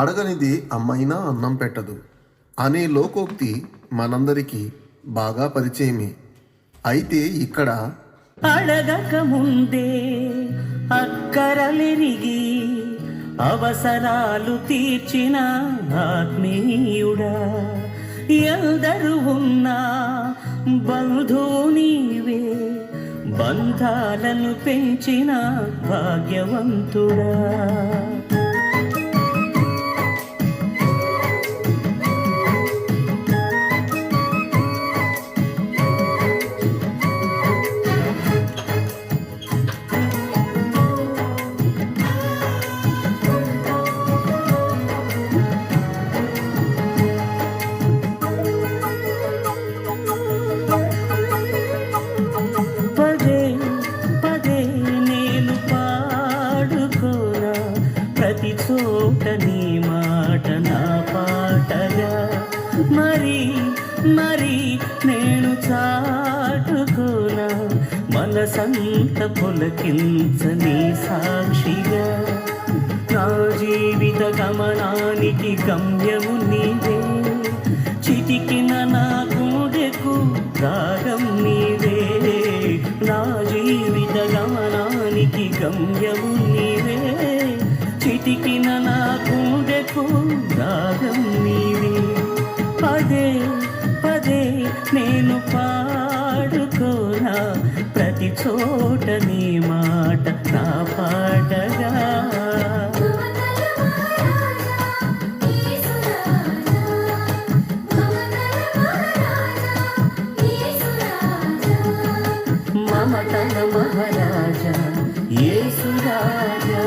అడగనిది అమ్మైనా అన్నం పెట్టదు అనే లోకోక్తి మనందరికీ బాగా పరిచయమే. అయితే ఇక్కడ అడగక ముందే అక్కరలెరిగి అవసరాలు తీర్చిన ఆత్మీయుడా, ఎందరు ఉన్నా బంధువు నీవే, బంధాలను పెంచిన భాగ్యవంతుడా. పదే పదే నేను పాడుకోనా ప్రతి చోట నీ మాట నా పాటగా, మరి మరి నేను చాటుకోనా మనసంత పులకించని సాక్షిగా. నా జీవిత గమనానికి గమ్యము నీవే, చిటికిన నా గుండెకు రాగం నీవే. నా జీవిత గమనానికి గమ్యము నీవే, చిటికిన నా గుండెకు రాగం నీవే. పదే పదే నేను పాడుకోనా ప్రతి చోట నీ మాట నా పాటగా. మమతల మహారాజా యేసు రాజా,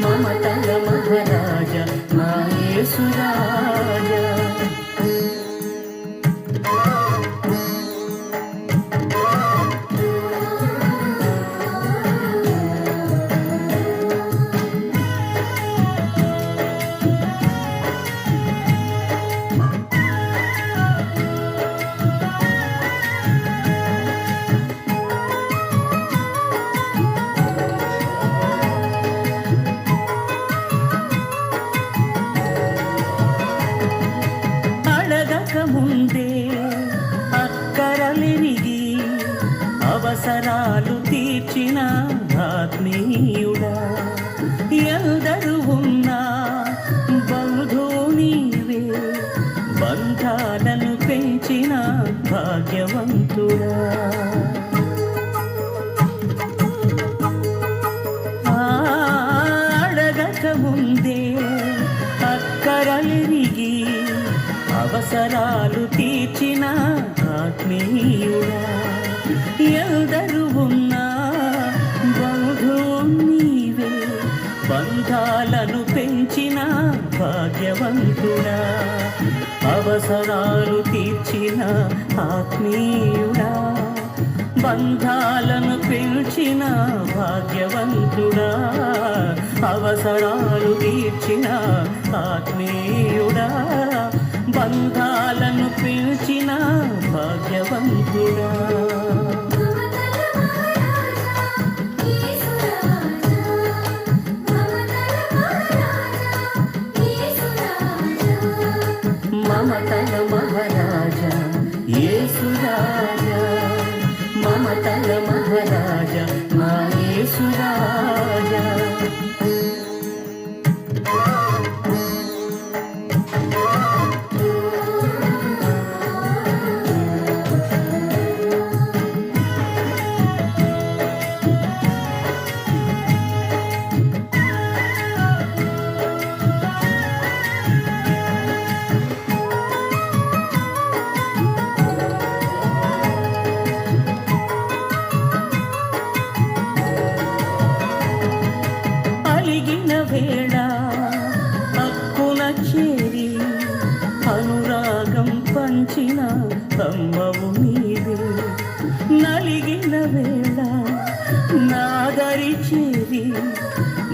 మమతల మహారాజా నా యేసు రాజా. ముందే అక్కరలెరిగి అవసరాలు తీర్చిన ఆత్మీయుడా, ఎందరు ఉన్నా బంధువు నీవే, బంధాలను పెంచిన భాగ్యవంతుడా. అడగక ముందే అక్కరలెరిగి అవసరాలు తీర్చిన ఆత్మీయుడా, ఎందరు ఉన్నా బంధువు నీవే, బంధాలను పెంచిన భాగ్యవంతుడా. అవసరాలు తీర్చిన ఆత్మీయుడా, బంధాలను పెంచిన భాగ్యవంతుడా. అవసరాలు తీర్చిన ఆత్మీయుడా, బంధాలను పెంచిన భాగ్యవంతుడా. మమతల మహారాజా యేసు రాజా, మమతల మహారాజా నా యేసు రాజా. అలిగిన వేళ హక్కున చేరి అనురాగం పంచిన అమ్మవు నీవే, నలిగిన వేళ నాదరి చేరి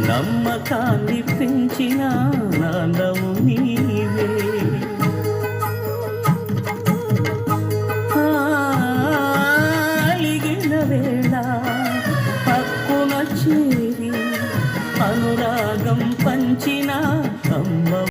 నమ్మకాన్ని పెంచిన